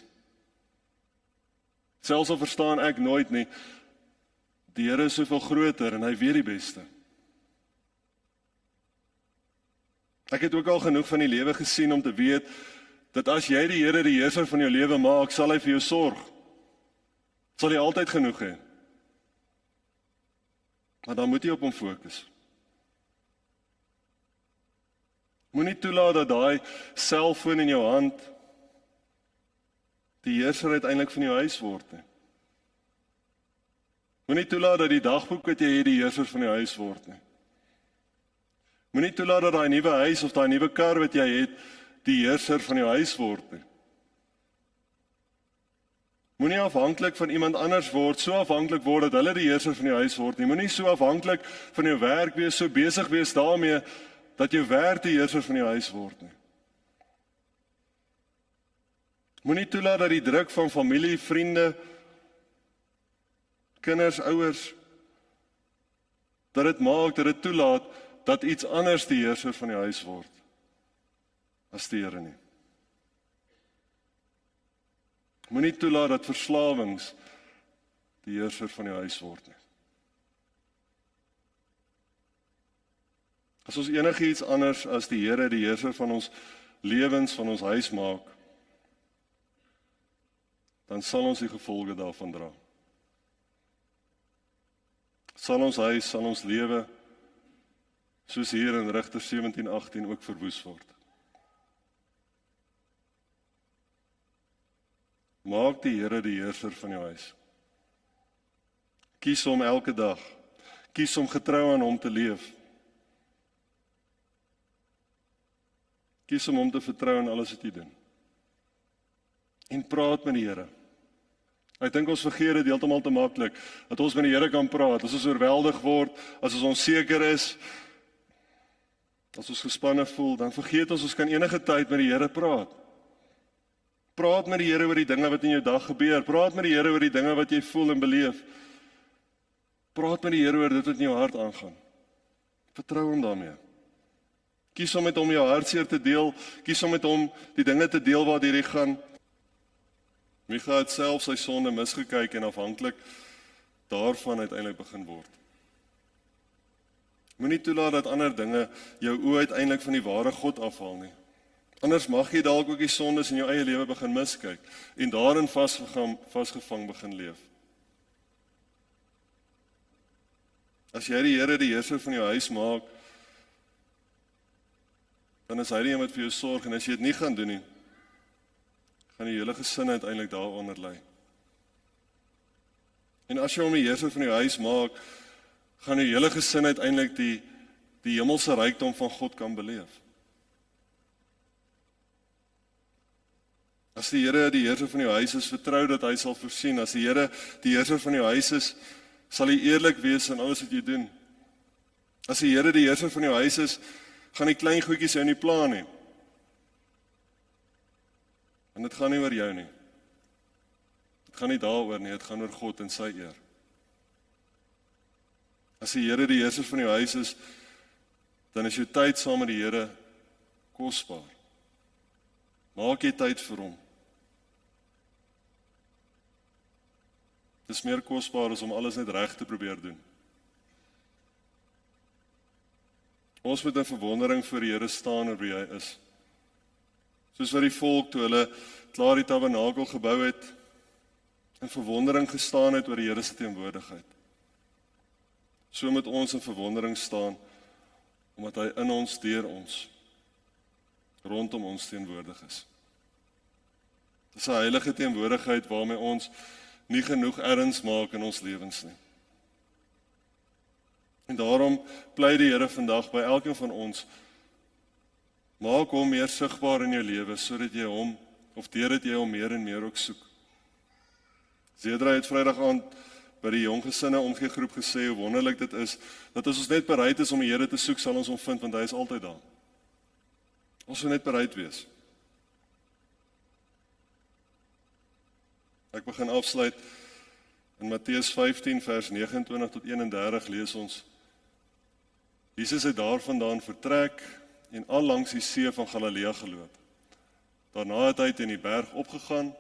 Selfs al verstaan ek nooit nie, die Here is soveel groter en hy weet die beste. Ek het ook al genoeg van die lewe gesien om te weet dat as jy die Here die heerser van jou lewe maak, sal hy vir jou sorg. Sal jy altyd genoeg hê. Maar dan moet jy op hom fokus. Moenie toelaat dat daai selfoon in jou hand die heerser uiteindelik van jou huis word nie. Moenie toelaat dat die dagboek wat jy het die heerser van jou huis word nie. Moenie toelaat dat daai nuwe huis of daai nuwe kar wat jy het die heerser van jou huis word nie. Moenie afhanklik van iemand anders word, so afhanklik word dat hulle die heerser van jou huis word nie. Moenie so afhanklik van jou werk wees, so besig wees daarmee dat jou werk die heerser van jou huis word nie. Moenie toelaat dat die druk van familie, vriende, kinders, ouers, dat dit maak, dat dit toelaat dat iets anders die heerser van jou huis word as die Here nie. Moenie toelaat dat verslawings die heerser van jou huis word nie. As ons enigiets anders as die Here die heerser van ons lewens, van ons huis maak, dan sal ons die gevolge daarvan dra. Sal ons huis, sal ons lewe, soos hier in Rigters 17:18 ook verwoes word. Maak die Here die heerser van jou huis. Kies hom elke dag. Kies om getrou aan hom te leef. Kies om hom te vertrou in alles wat jy doen. En praat met die Here. Ek dink ons vergeet dit heeltemal te maklik, dat ons met die Here kan praat, as ons oorweldig word, as ons onseker is, as ons gespanne voel, dan vergeet ons kan enige tyd met die Here praat. Praat met die Here oor die dinge wat in jou dag gebeur, praat met die Here oor die dinge wat jy voel en beleef. Praat met die Here oor dit wat in jou hart aangaan. Vertrou hom daarmee. Kies om met hom jou hartseer te deel, kies om met hom die dinge te deel waardeur jy gaan. Micha het self sy sonde misgekyk en afhanklik daarvan uiteindelik begin word. Moenie toelaat dat ander dinge jou oë uiteindelik van die ware God afhaal nie. Anders mag jy dalk ook die sondes in jou eie lewe begin miskyk en daarin vasgevang begin leef. As jy die Here die heerser van jou huis maak, dan is hy die een wat vir jou sorg, en as jy dit nie gaan doen nie, gaan die hele gesin uiteindelik daaronder lê. En as jy hom die heerser van jou huis maak, gaan die hele gesin uiteindelik die hemelse rykdom van God kan beleef. As die Here die heerser van jou huis is, vertrou dat hy sal voorsien. As die Here die heerser van jou huis is, sal hy eerlik wees in alles wat jy doen. As die Here die heerser van jou huis is, gaan die klein goedjies jou nie pla nie. En dit gaan nie oor jou nie. Dit gaan nie daaroor nie, dit gaan oor God en sy eer. As die Here die heerser van jou huis is, dan is jou tyd saam met die Here kosbaar. Maak jy tyd vir hom. Dit is meer kosbaar as om alles net reg te probeer doen. Ons moet in verwondering voor die Here staan oor wie hy is. Soos wat die volk toe hulle klaar die tabernakel gebou het, in verwondering gestaan het oor die Here se teenwoordigheid. So moet ons in verwondering staan, omdat hy in ons, deur ons, rondom ons teenwoordig is. Dit is 'n heilige teenwoordigheid waarmee ons nie genoeg erns maak in ons lewens nie. En daarom pleit die Here vandag by elkeen van ons, maak hom meer sigbaar in jou lewe, sodat jy hom, of deurdat jy hom meer en meer ook soek. Zedra het Vrydag aand by die jong gesinne omgegroep gesê hoe wonderlik dit is, dat as ons net bereid is om die Here te soek, sal ons hom vind, want hy is altyd daar. Ons moet net bereid wees. Ek begin afsluit in Matteus 15 vers 29 tot 31 lees ons: Jesus het daarvandaan vertrek en al langs die see van Galilea geloop. Daarna het hy teen die berg opgegaan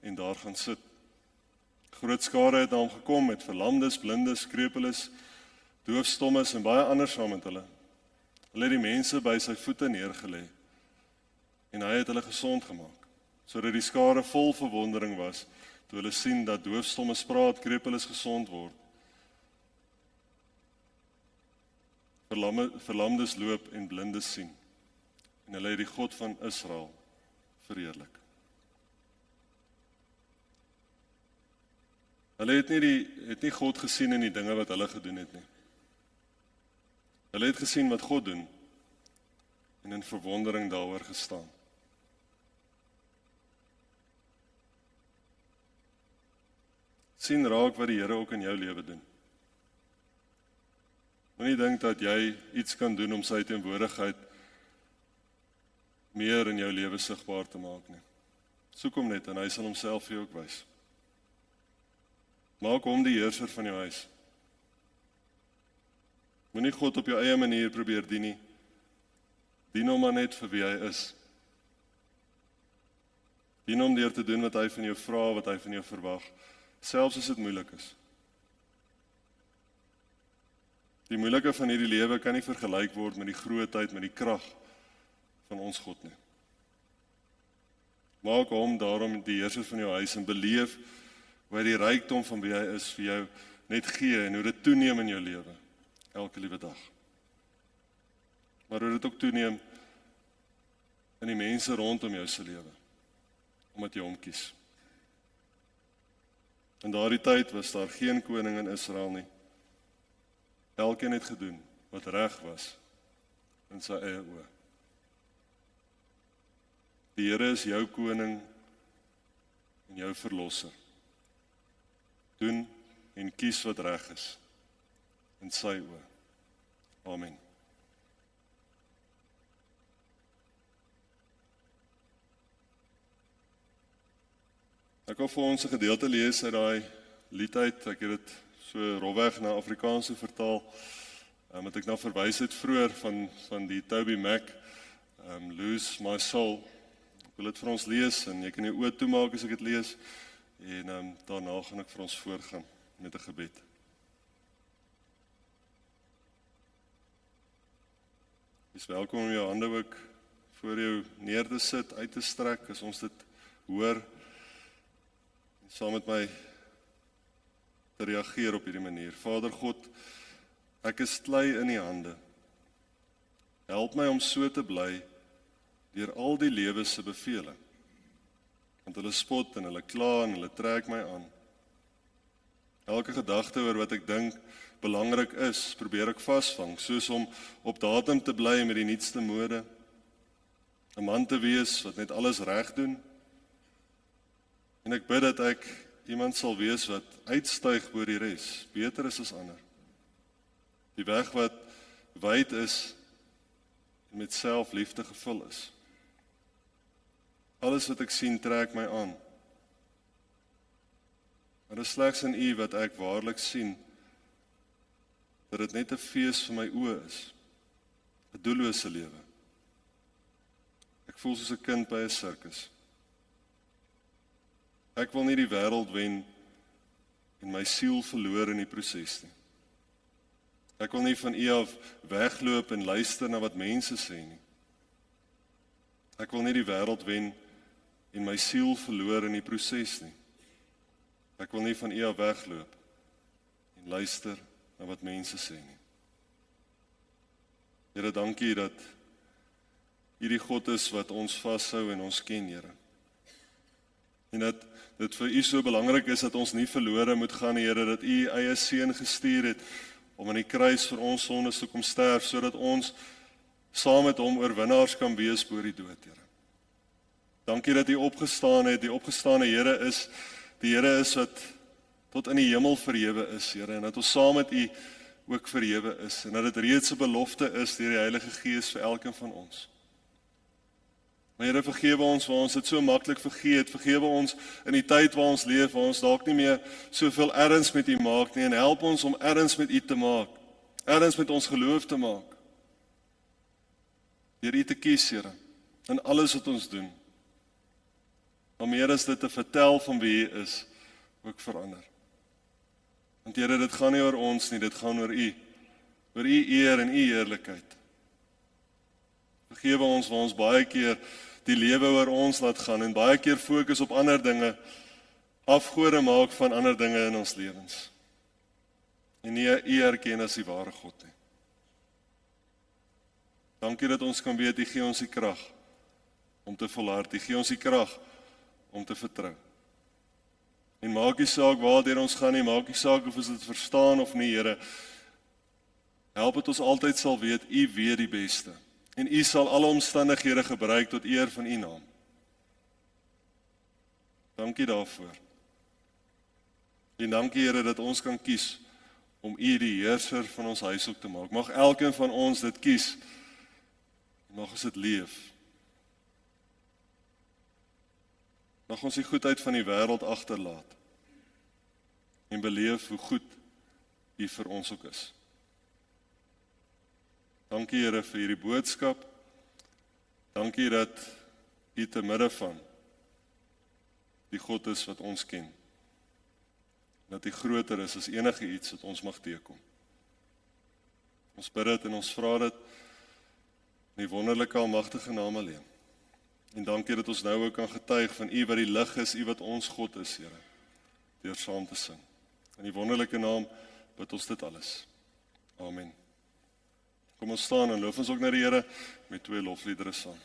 en daar gaan sit. Groot skare het na hom gekom met verlamdes, blindes, krepeles, doofstommes en baie ander saam met hulle. Hulle het die mense by sy voete neergelê en hy het hulle gesond gemaak, sodat die skare vol verwondering was toe hulle sien dat doofstommes praat, krepeles gesond word, verlamdes loop en blindes sien. En hulle het die God van Israel verheerlik. Hulle het nie God gesien in die dinge wat hulle gedoen het nie. Hulle het gesien wat God doen en in verwondering daaroor gestaan. Sien raak wat die Here ook in jou lewe doen. Moenie dink dat jy iets kan doen om sy teenwoordigheid meer in jou lewe sigbaar te maak nie. Soek hom net en hy sal homself vir jou ook wys. Maak hom die heerser van jou huis. Moenie God op jou eie manier probeer dien nie. Dien hom maar net vir wie hy is. Dien hom deur te doen wat hy van jou vra, wat hy van jou verwag, selfs as dit moeilik is. Die moeilike van hierdie lewe kan nie vergelyk word met die grootheid, met die krag van ons God nie. Maak hom daarom die heerser van jou huis en beleef hoe hy die rykdom van wie hy is vir jou net gee en hoe dit toeneem in jou lewe, elke liewe dag. Maar hoe dit ook toeneem in die mense rondom jou se lewe, omdat jy hom kies. In daardie tyd was daar geen koning in Israel nie. Elkeen het gedoen wat reg was in sy eie oë. Die Here is jou koning en jou verlosser. Doen en kies wat reg is in sy oë. Amen. Ek wil vir ons 'n gedeelte lees uit daai lied uit. Ek het dit so rofweg na Afrikaans vertaal, wat ek nou verwys het vroeër van die Toby Mac, Lose My Soul. Ek wil dit vir ons lees en jy kan jou oë toemaak as ek dit lees en daarna gaan ek vir ons voorgaan met 'n gebed. Jy is welkom om jou hande ook voor jou neer te sit, uit te strek as ons dit hoor, saam met my te reageer op hierdie manier. Vader God, ek is klei in die hande. Help my om so te bly deur al die lewe se bevele. Want hulle spot en hulle kla en hulle trek my aan. Elke gedagte oor wat ek dink belangrik is, probeer ek vasvang, soos om op datum te bly met die nuutste mode, 'n man te wees wat net alles reg doen. En ek bid dat ek iemand sal wees wat uitstyg oor die res, beter is as ander. Die weg wat wyd is en met selfliefde gevul is. Alles wat ek sien trek my aan. Maar dit is slegs in U wat ek waarlik sien dat dit net 'n fees vir my oë is, 'n doellose lewe. Ek voel soos 'n kind by 'n sirkus. Ek wil nie die wêreld wen en my siel verloor in die proses nie. Ek wil nie van U af wegloop en luister na wat mense sê nie. Ek wil nie die wêreld wen en my siel verloor in die proses nie. Ek wil nie van U af wegloop en luister na wat mense sê nie. Here, dankie dat U die God is wat ons vashou en ons ken, Here. En dat dit vir U so belangrik is dat ons nie verlore moet gaan, Here, dat U eie seun gestuur het om aan die kruis vir ons sondes te kom sterf, sodat ons saam met hom oorwinnaars kan wees bo die dood, Here. Dankie dat U opgestaan het, die opgestane Here is, die Here is wat tot in die hemel verhewe is, Here, en dat ons saam met U ook verhewe is, en dat dit reeds 'n belofte is deur die Heilige Gees vir elkeen van ons. Maar Here, vergewe ons waar ons dit so maklik vergeet, vergewe ons in die tyd waar ons leef, waar ons dalk nie meer soveel erns met U maak nie, en help ons om erns met U te maak, erns met ons geloof te maak. deur U te kies, Here, in alles wat ons doen. Maar meer as dit te vertel van wie U is, ook verander. Want Here, dit gaan nie oor ons nie, dit gaan oor U eer en U heerlikheid. Vergewe ons waar ons baie keer die lewe oor ons laat gaan en baie keer fokus op ander dinge, afgode maak van ander dinge in ons lewens. En nie U erken as die ware God nie. Dankie dat ons kan weet, U gee ons die krag om te volhard, U gee ons die krag om te vertrou. En maak nie saak waar ons gaan nie, maak nie saak of ons dit verstaan of nie, Here. Help het ons altyd sal weet, U weet die beste. En U sal alle omstandighede gebruik tot eer van U naam. Dankie daarvoor. En dankie, Here, dat ons kan kies om U die heerser van ons huis ook te maak. Mag elkeen van ons dit kies. Mag ons dit leef. Mag ons die goedheid van die wêreld agterlaat. En beleef hoe goed U vir ons ook is. Dankie, Here, vir hierdie boodskap. Dankie dat U te midde van die God is wat ons ken. Dat U groter is as enige iets wat ons mag teekom. Ons bid dit en ons vra dit in die wonderlike almagtige naam alleen. En dankie dat ons nou ook kan getuig van U wat die lig is, U wat ons God is, Here, deur saam te sing. In die wonderlike naam bid ons dit alles. Amen. Kom ons staan en loof ons ook na die Here met 2 lofliedere saam.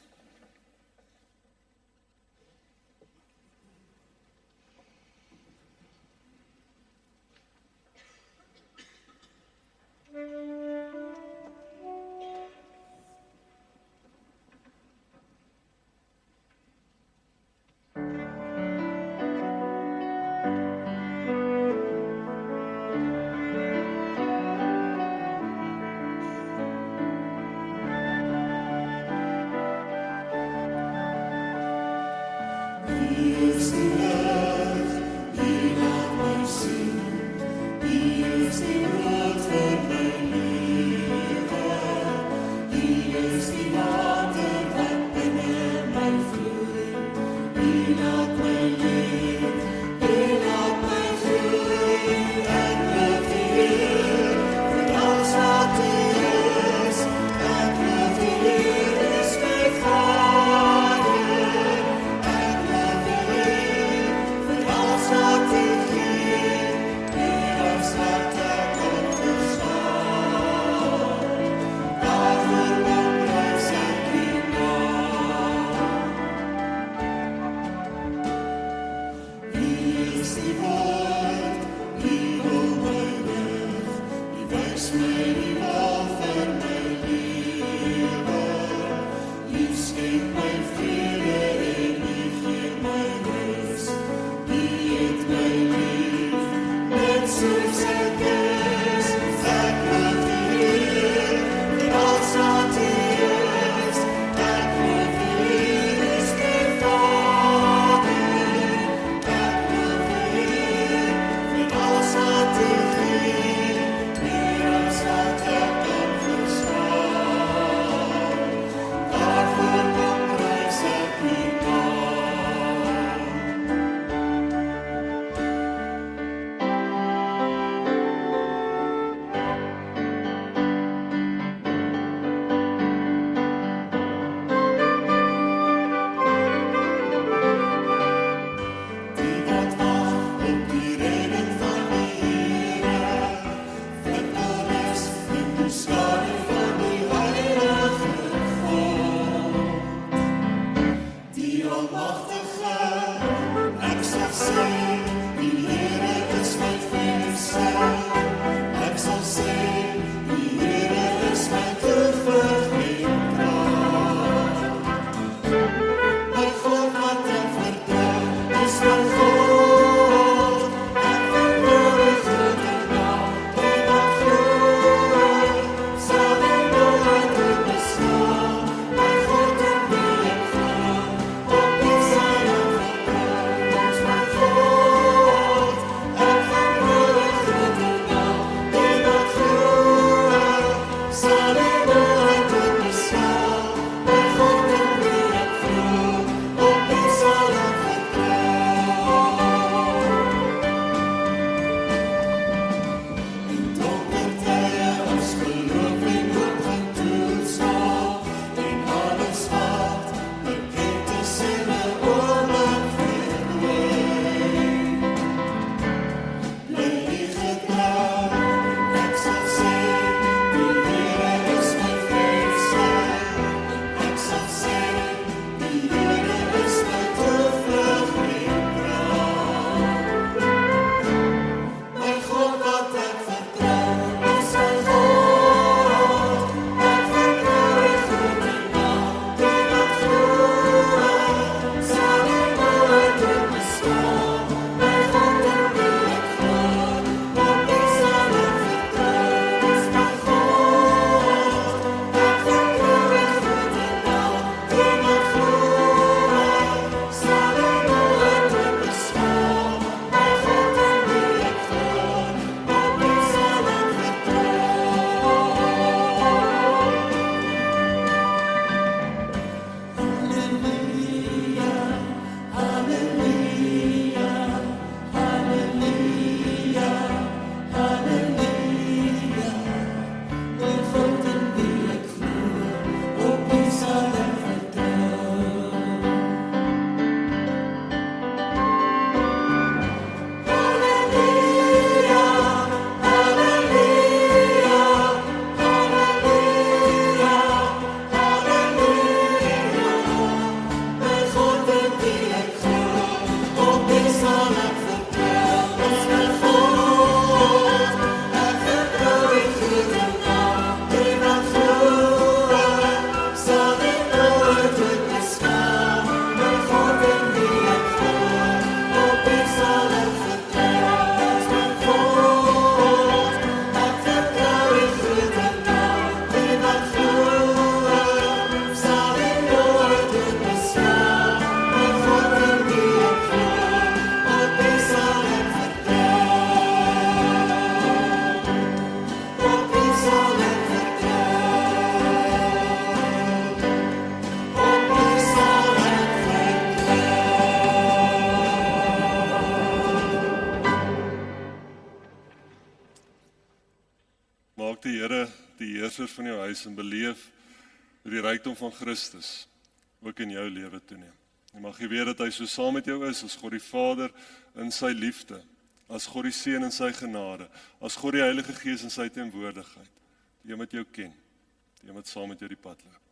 die Here die heerser van jou huis en beleef hoe die rykdom van Christus ook in jou lewe toeneem. En mag jy weet dat hy so saam met jou is as God die Vader in sy liefde, as God die Seun in sy genade, as God die Heilige Gees in sy teenwoordigheid, die een wat jou ken, die een wat saam met jou die pad loop.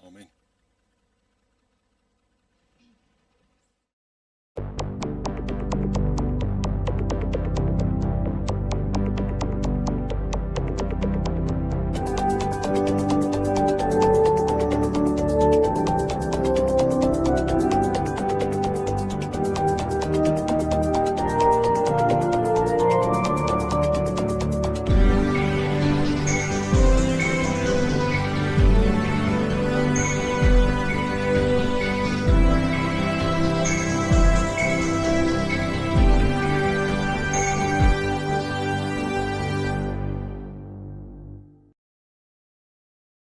Amen.